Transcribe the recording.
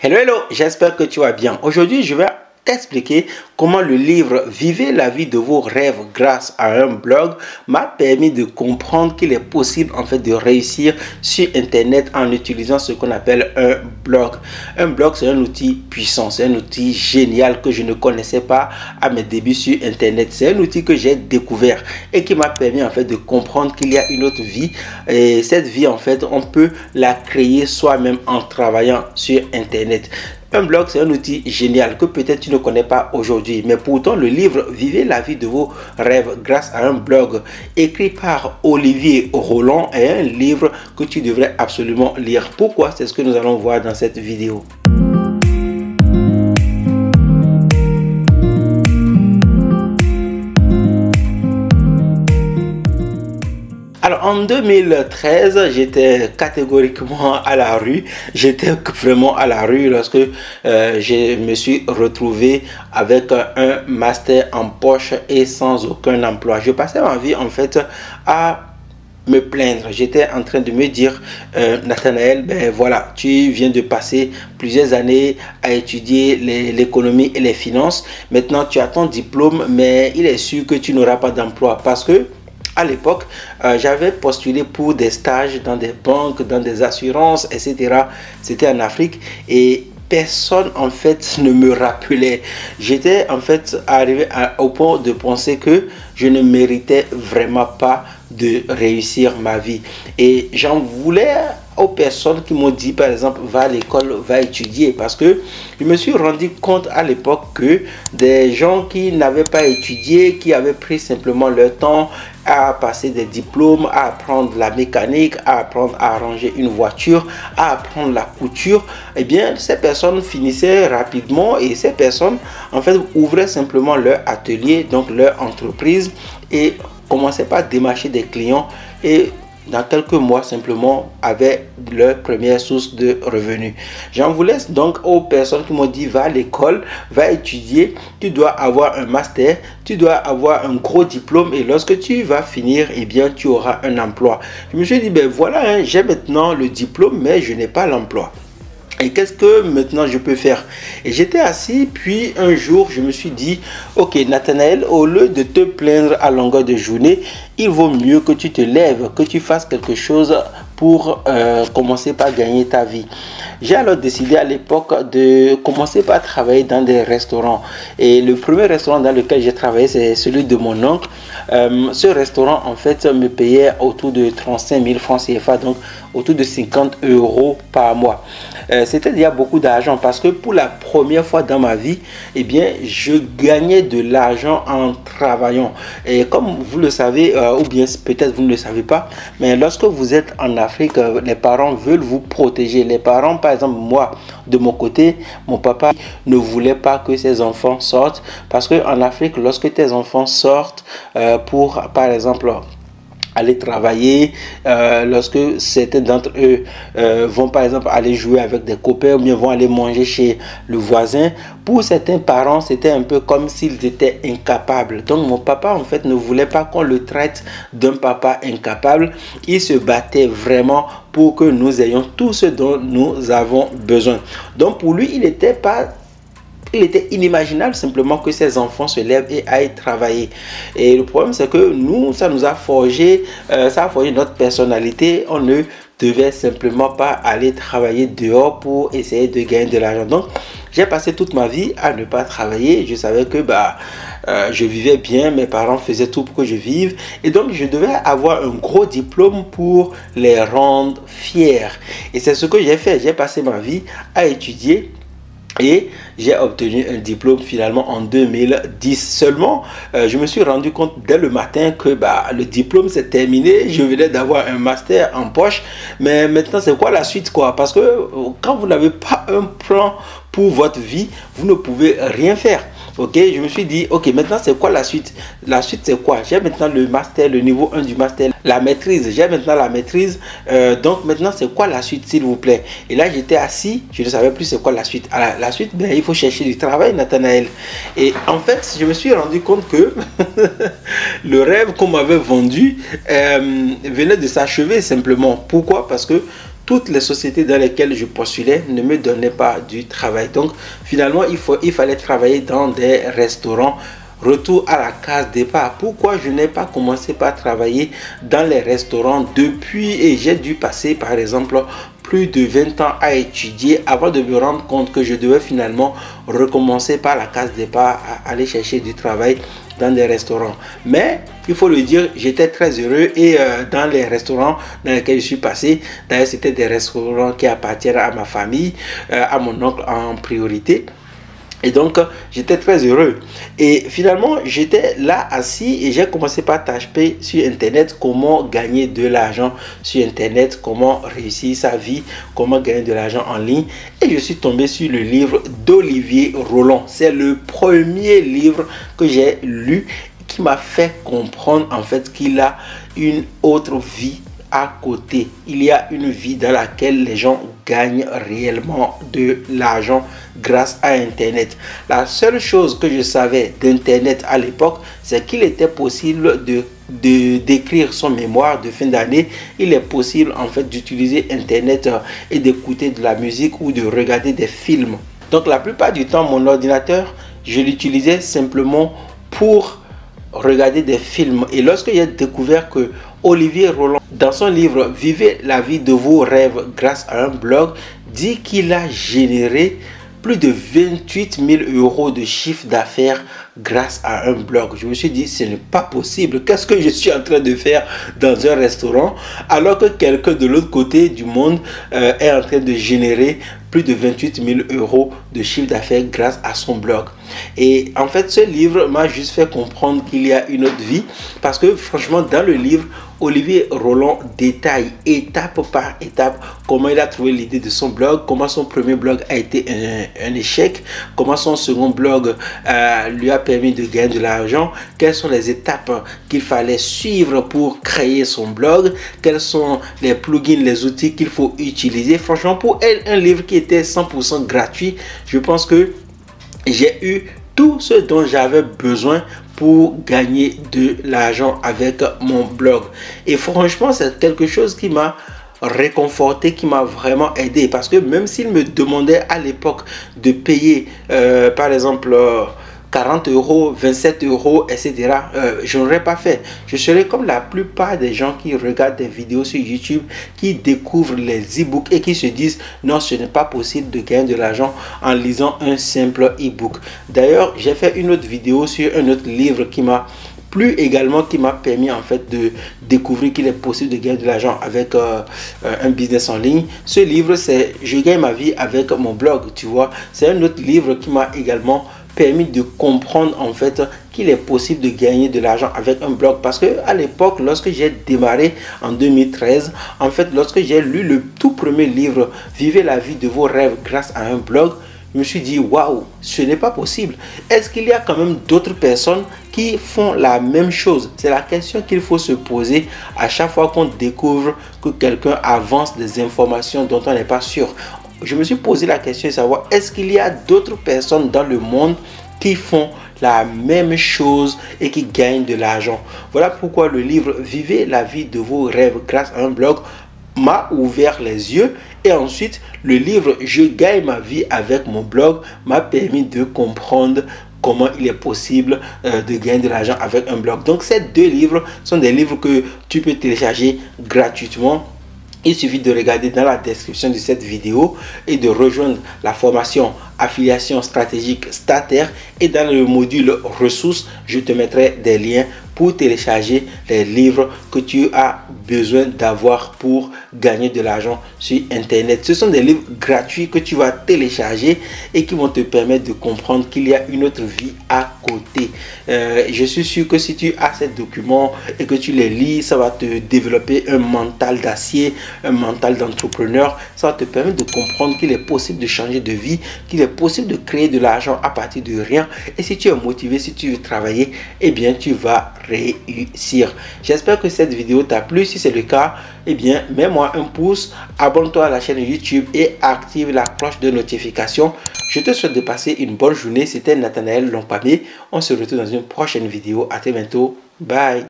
Hello, hello, j'espère que tu vas bien. Aujourd'hui, je vais t'expliquer comment le livre Vivez la vie de vos rêves grâce à un blog m'a permis de comprendre qu'il est possible en fait de réussir sur internet en utilisant ce qu'on appelle un blog. Un blog, c'est un outil puissant, c'est un outil génial que je ne connaissais pas à mes débuts sur internet. C'est un outil que j'ai découvert et qui m'a permis en fait de comprendre qu'il y a une autre vie, et cette vie en fait on peut la créer soi-même en travaillant sur internet. Un blog, c'est un outil génial que peut-être tu ne connais pas aujourd'hui, mais pourtant le livre Vivez la vie de vos rêves grâce à un blog écrit par Olivier Roland est un livre que tu devrais absolument lire. Pourquoi? C'est ce que nous allons voir dans cette vidéo. Alors en 2013, j'étais catégoriquement à la rue. J'étais vraiment à la rue lorsque je me suis retrouvé avec un master en poche et sans aucun emploi. Je passais ma vie en fait à me plaindre. J'étais en train de me dire, Nathanaël, ben voilà, tu viens de passer plusieurs années à étudier l'économie et les finances. Maintenant, tu as ton diplôme, mais il est sûr que tu n'auras pas d'emploi parce que à l'époque, j'avais postulé pour des stages dans des banques, dans des assurances, etc. C'était en Afrique et personne en fait ne me rappelait. J'étais en fait arrivé au point de penser que je ne méritais vraiment pas de réussir ma vie. Et j'en voulais aux personnes qui m'ont dit par exemple va à l'école, va étudier, parce que je me suis rendu compte à l'époque que des gens qui n'avaient pas étudié, qui avaient pris simplement leur temps à passer des diplômes, à apprendre la mécanique, à apprendre à arranger une voiture, à apprendre la couture, eh bien ces personnes finissaient rapidement et ces personnes en fait ouvraient simplement leur atelier, donc leur entreprise, et commençaient par démarcher des clients et dans quelques mois simplement avaient leur première source de revenus. J'en voulais donc aux personnes qui m'ont dit va à l'école, va étudier, tu dois avoir un master, tu dois avoir un gros diplôme et lorsque tu vas finir, eh bien tu auras un emploi. Je me suis dit ben voilà, hein, j'ai maintenant le diplôme mais je n'ai pas l'emploi. Et qu'est-ce que maintenant je peux faire? Et j'étais assis, puis un jour je me suis dit, ok Nathanaël, au lieu de te plaindre à longueur de journée, il vaut mieux que tu te lèves, que tu fasses quelque chose pour commencer par gagner ta vie. J'ai alors décidé à l'époque de commencer par travailler dans des restaurants. Et le premier restaurant dans lequel j'ai travaillé, c'est celui de mon oncle. Ce restaurant, en fait, me payait autour de 35 000 francs CFA, donc autour de 50 € par mois. C'était déjà beaucoup d'argent parce que pour la première fois dans ma vie, eh bien, je gagnais de l'argent en travaillant. Et comme vous le savez, ou bien peut-être vous ne le savez pas, mais lorsque vous êtes en Afrique, les parents veulent vous protéger. Les parents, par exemple, moi, de mon côté, mon papa ne voulait pas que ses enfants sortent parce qu'en Afrique, lorsque tes enfants sortent pour, par exemple, aller travailler, lorsque certains d'entre eux vont par exemple aller jouer avec des copains ou bien vont aller manger chez le voisin, pour certains parents c'était un peu comme s'ils étaient incapables. Donc mon papa en fait ne voulait pas qu'on le traite d'un papa incapable. Il se battait vraiment pour que nous ayons tout ce dont nous avons besoin. Donc pour lui il était inimaginable simplement que ces enfants se lèvent et aillent travailler. Et le problème, c'est que nous, ça nous a forgé, ça a forgé notre personnalité. On ne devait simplement pas aller travailler dehors pour essayer de gagner de l'argent. Donc, j'ai passé toute ma vie à ne pas travailler. Je savais que je vivais bien, mes parents faisaient tout pour que je vive. Et donc, je devais avoir un gros diplôme pour les rendre fiers. Et c'est ce que j'ai fait. J'ai passé ma vie à étudier. Et j'ai obtenu un diplôme finalement en 2010. Seulement, je me suis rendu compte dès le matin que le diplôme c'est terminé. Je venais d'avoir un master en poche. Mais maintenant, c'est quoi la suite quoi? Parce que quand vous n'avez pas un plan pour votre vie, vous ne pouvez rien faire. Ok, je me suis dit, ok, maintenant c'est quoi la suite? La suite c'est quoi? J'ai maintenant le master, le niveau 1 du master, la maîtrise. J'ai maintenant la maîtrise. Donc maintenant c'est quoi la suite s'il vous plaît? Et là j'étais assis, je ne savais plus c'est quoi la suite. Alors, la suite, ben, il faut chercher du travail, Nathanaël. Et en fait, je me suis rendu compte que le rêve qu'on m'avait vendu venait de s'achever simplement. Pourquoi? Parce que toutes les sociétés dans lesquelles je postulais ne me donnaient pas du travail. Donc finalement, il fallait travailler dans des restaurants. Retour à la case départ. Pourquoi je n'ai pas commencé par travailler dans les restaurants depuis, et j'ai dû passer par exemple plus de 20 ans à étudier avant de me rendre compte que je devais finalement recommencer par la case départ à aller chercher du travail dans des restaurants. Mais il faut le dire, j'étais très heureux et dans les restaurants dans lesquels je suis passé, d'ailleurs c'était des restaurants qui appartiennent à ma famille, à mon oncle en priorité. Et donc, j'étais très heureux. Et finalement, j'étais là assis et j'ai commencé par taper sur Internet comment gagner de l'argent sur Internet, comment réussir sa vie, comment gagner de l'argent en ligne. Et je suis tombé sur le livre d'Olivier Roland. C'est le premier livre que j'ai lu qui m'a fait comprendre en fait qu'il a une autre vie à côté. Il y a une vie dans laquelle les gens gagnent réellement de l'argent grâce à Internet. La seule chose que je savais d'Internet à l'époque, c'est qu'il était possible d'écrire son mémoire de fin d'année. Il est possible en fait d'utiliser Internet et d'écouter de la musique ou de regarder des films. Donc la plupart du temps, mon ordinateur, je l'utilisais simplement pour regarder des films. Et lorsque j'ai découvert que Olivier Roland, dans son livre Vivez la vie de vos rêves grâce à un blog, dit qu'il a généré plus de 28 000 euros de chiffre d'affaires grâce à un blog. Je me suis dit, ce n'est pas possible. Qu'est-ce que je suis en train de faire dans un restaurant alors que quelqu'un de l'autre côté du monde est en train de générer plus de 28 000 euros de chiffre d'affaires grâce à son blog. Et en fait, ce livre m'a juste fait comprendre qu'il y a une autre vie parce que franchement, dans le livre, Olivier Roland détaille étape par étape comment il a trouvé l'idée de son blog, comment son premier blog a été un échec, comment son second blog lui a permis de gagner de l'argent, quelles sont les étapes qu'il fallait suivre pour créer son blog, quels sont les plugins, les outils qu'il faut utiliser. Franchement, pour un livre qui était 100% gratuit, je pense que j'ai eu tout ce dont j'avais besoin pour gagner de l'argent avec mon blog. Et franchement, c'est quelque chose qui m'a réconforté, qui m'a vraiment aidé. Parce que même s'il me demandait à l'époque de payer, par exemple, 40 euros, 27 euros, etc., je n'aurais pas fait. Je serais comme la plupart des gens qui regardent des vidéos sur YouTube, qui découvrent les e-books et qui se disent non, ce n'est pas possible de gagner de l'argent en lisant un simple e-book. D'ailleurs, j'ai fait une autre vidéo sur un autre livre qui m'a plu également, qui m'a permis en fait de découvrir qu'il est possible de gagner de l'argent avec un business en ligne. Ce livre, c'est Je gagne ma vie avec mon blog, tu vois. C'est un autre livre qui m'a également permis de comprendre en fait qu'il est possible de gagner de l'argent avec un blog, parce que à l'époque, lorsque j'ai démarré en 2013, en fait, lorsque j'ai lu le tout premier livre Vivez la vie de vos rêves grâce à un blog, je me suis dit waouh, ce n'est pas possible. Est-ce qu'il y a quand même d'autres personnes qui font la même chose? C'est la question qu'il faut se poser à chaque fois qu'on découvre que quelqu'un avance des informations dont on n'est pas sûr. Je me suis posé la question de savoir, est-ce qu'il y a d'autres personnes dans le monde qui font la même chose et qui gagnent de l'argent? Voilà pourquoi le livre Vivez la vie de vos rêves grâce à un blog m'a ouvert les yeux, et ensuite le livre Je gagne ma vie avec mon blog m'a permis de comprendre comment il est possible de gagner de l'argent avec un blog. Donc ces deux livres sont des livres que tu peux télécharger gratuitement. Il suffit de regarder dans la description de cette vidéo et de rejoindre la formation affiliation stratégique Starter, et dans le module ressources, je te mettrai des liens pour télécharger les livres que tu as besoin d'avoir pour gagner de l'argent sur Internet. Ce sont des livres gratuits que tu vas télécharger et qui vont te permettre de comprendre qu'il y a une autre vie à côté. Je suis sûr que si tu as ces documents et que tu les lis, ça va te développer un mental d'acier, un mental d'entrepreneur. Ça va te permettre de comprendre qu'il est possible de changer de vie, qu'il est possible de créer de l'argent à partir de rien. Et si tu es motivé, si tu veux travailler, eh bien tu vas réussir. J'espère que cette vidéo t'a plu. Si c'est le cas, eh bien mets-moi un pouce, abonne-toi à la chaîne YouTube et active la cloche de notification. Je te souhaite de passer une bonne journée. C'était Nathanaël Lompamé. On se retrouve dans une prochaine vidéo. À très bientôt. Bye.